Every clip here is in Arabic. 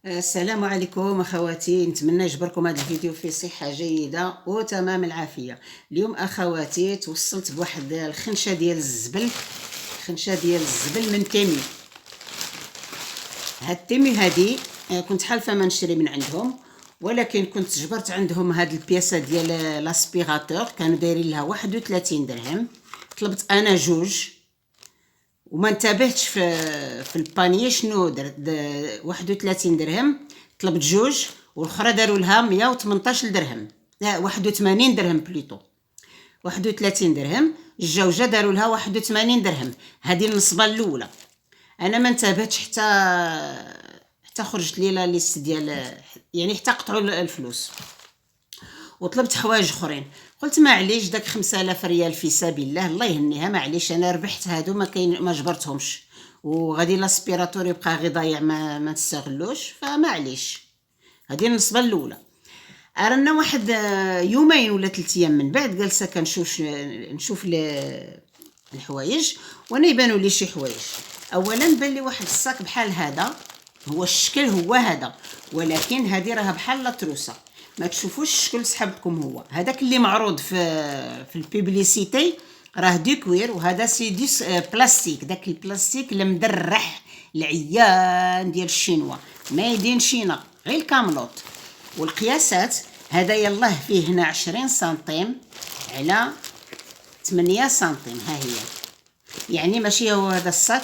السلام عليكم اخواتي، نتمنى يجبركم هذا الفيديو في صحه جيده وتمام العافيه. اليوم اخواتي توصلت بواحد الخنشه ديال الزبل، من تيمي. هاد تيمي هادي كنت حالفه ما نشري من عندهم، ولكن كنت جبرت عندهم هاد البياسه ديال لاسبيغاتور، كانوا دايرين لها 31 درهم. طلبت انا جوج وما انتبهتش في البانيه شنو درت. 31 درهم طلبت جوج، والاخرى داروا لها 118 درهم، لا 81 درهم بليطو. 31 درهم الجوجه داروا لها 81 درهم. هذه النصبه الاولى. انا ما انتبهتش حتى خرجت لي لا ليست ديال، يعني حتى قطعوا الفلوس. وطلبت حوايج اخرين، قلت معليش داك 5000 ريال في سبيل الله، الله يهنيها، معليش انا ربحت هادو ما جبرتهمش، وغادي لاسبيراتور يبقى غي ضايع ما نستغلوش، فمعليش. هذه النصبه الاولى. رانا واحد يومين ولا 3 ايام من بعد جالسه نشوف الحوايج، وانا يبانوا لي شي حوايج. اولا بان لي واحد الصاك بحال هذا، هو الشكل هو هذا، ولكن هذه راها بحال لا تروسه. ما تشوفوش الشكل سحبكم، هو هذاك اللي معروض في البيبليسيتي راه ديكوير، وهذا سي ديس بلاستيك، داك البلاستيك المدرح العيان ديال الشينوا، ما يدين شينا غير الكاملوت. والقياسات هذا يلاه فيه هنا 20 سنتيم على 8 سنتيم، ها هي. يعني ماشي هو هذا الصاك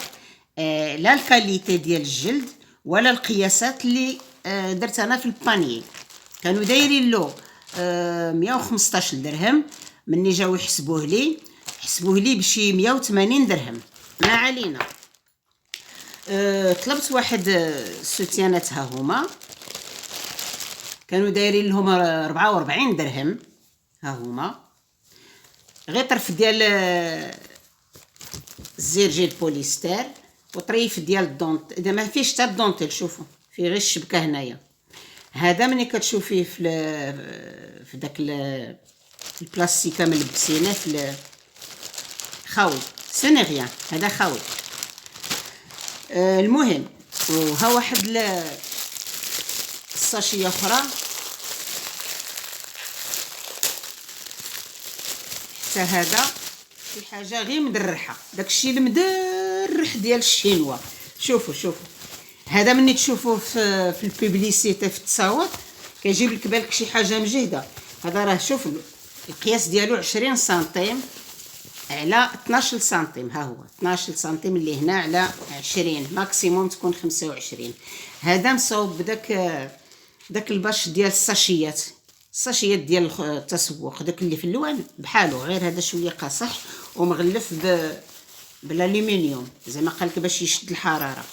لا الكاليتي ديال الجلد ولا القياسات اللي درت انا في البانيي. كانوا دايرين له 115 درهم، مني جاو يحسبوه لي بشي 180 درهم. ما علينا. طلبت واحد سوتيانات، ها هما كانوا دايرين لهم 44 درهم، ها هما غير طرف ديال الزيرجيل بوليستر، وطريف ديال الدونت، اذا ما فيش حتى الدونتيل، شوفوا فيه غير الشبكه هنايا. هذا ملي كتشوفيه في داك البلاستيكه ملبسينه في خاوي سينيغيان، هذا خاوي. المهم، وها واحد الساشيه اخرى حتى هذا شي حاجه غير مدرحه، داكشي المدرح ديال الشينوا. شوفوا هذا مني تشوفوه في البيبليسيتي في التصاور كيجيب لك بالك شي حاجه مجهده. هذا راه شوف القياس ديالو 20 سنتيم على 12 سنتيم، ها هو 12 سنتيم اللي هنا على 20، ماكسيموم تكون 25. هذا مصوب داك الباش ديال الساشيات ديال التسوق، داك اللي في اللوان بحالو، غير هذا شويه قاصح ومغلف بالالومنيوم زعما قالك باش يشد الحراره.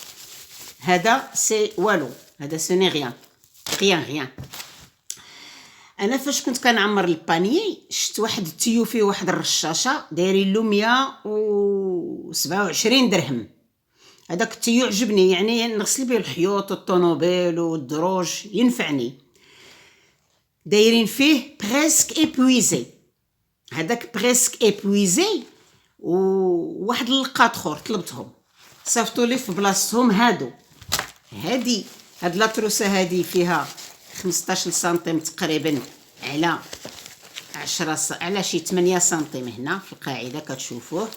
هذا سي والو، هذا سوني غيان. انا فاش كنت كنعمر البانيي شفت واحد التيو فيه واحد الرشاشه دايرين له 127 درهم. هذاك التيو عجبني، يعني نغسل به الحيوط والطونوبيل والدروج، ينفعني. دايرين فيه بريسك ايبويزي، هذاك بريسك ايبويزي، وواحد اللقاط اخر طلبتهم صيفطوا لي في بلاصتهم. هاد لاطروسه هادي فيها 15 سنتيم تقريبا على 10 على شي 8 سنتيم هنا في القاعده كتشوفوه.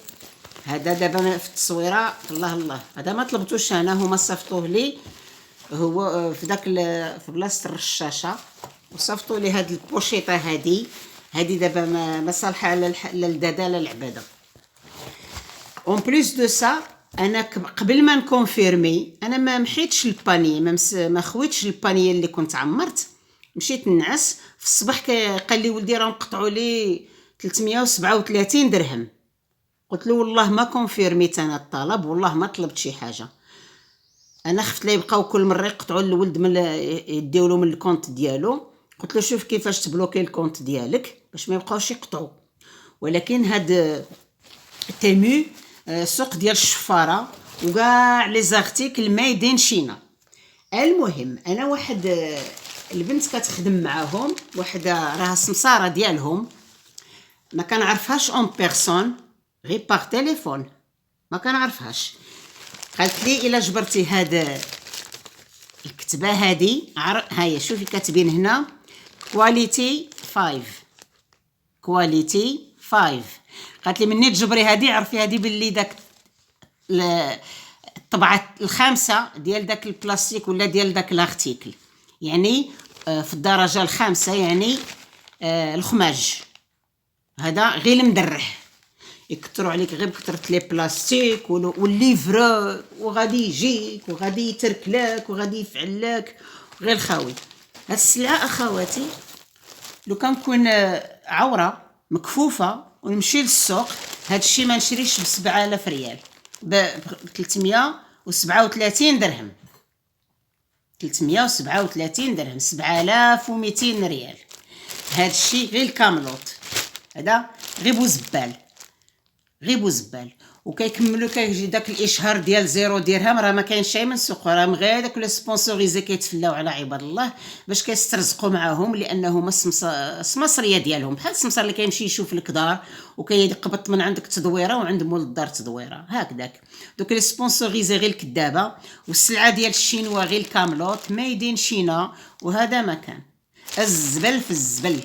هذا دابا في التصويره الله هذا ما طلبتوش انا، هما صيفطوه لي هو في داك في بلاصه الرشاشه، وصيفطوا لي هاد البوشيطه هادي دابا ما صالحه لا للداده لا للعباده. اون بليس دو سا، انا قبل ما نكونفيرمي انا ما محيتش الباني، ما خويتش الباني اللي كنت عمرت، مشيت نعس في الصباح قال لي ولدي راه قطعوا لي 337 درهم. قلت له والله ما كونفيرميت انا الطلب، والله ما طلبت شي حاجه. انا خفت لا يبقاو كل مره يقطعوا الولد من يديو له من الكونت ديالو. قلت له شوف كيفاش تبلوكي الكونت ديالك باش ما يبقاوش يقطعوا. ولكن هاد تيمو سوق ديال الشفاره وكاع لي زارتيكل مايدين شينا. المهم انا واحد البنت كتخدم معاهم، وحده راها سمساره ديالهم، ما كنعرفهاش اون بيرسون، غير باغ تليفون ما كنعرفهاش. قالت لي الا جبرتي هاد الكتبه هذه هاهي شوفي كاتبين هنا كواليتي 5. كواليتي 5. قالت لي مني تجبري هذه عرفي هذه باللي داك الطبعه الخامسه ديال داك البلاستيك ولا ديال داك لارتيكل، يعني في الدرجه الخامسه، يعني الخماج هذا غير المدرح. يكثروا عليك غير بكثره لي بلاستيك والليفر، وغادي يجيك وغادي يترك لك وغادي يفعل لك غير الخاوي. هاد السلعه اخواتي لو كان نكون عوره مكفوفه ونمشي للسوق، هاد الشيء ما نشريش ب7000 ريال، ب 337 درهم. 337 درهم، 7200 ريال. هاد الشيء غير الكاملوت، هذا غير بوزبال، غير بوزبال. وكيكملوا كيجي داك الاشهار ديال 0 درهم، راه ما كاينش شي من السوق، راه غير داك لي سبونسوريزي كيتفلاو على عباد الله باش كيسترزقوا معاهم، لانه السمسريه ديالهم بحال السمسار اللي كيمشي يشوف لك دار وكيقبط من عندك تدويره وعند مول الدار تدويره هكذاك. دوك لي سبونسوريزي غير الكذابه، والسلعه ديال الشينوا غير الكاملوت ميدين شينا، وهذا ما كان الزبل في الزبل.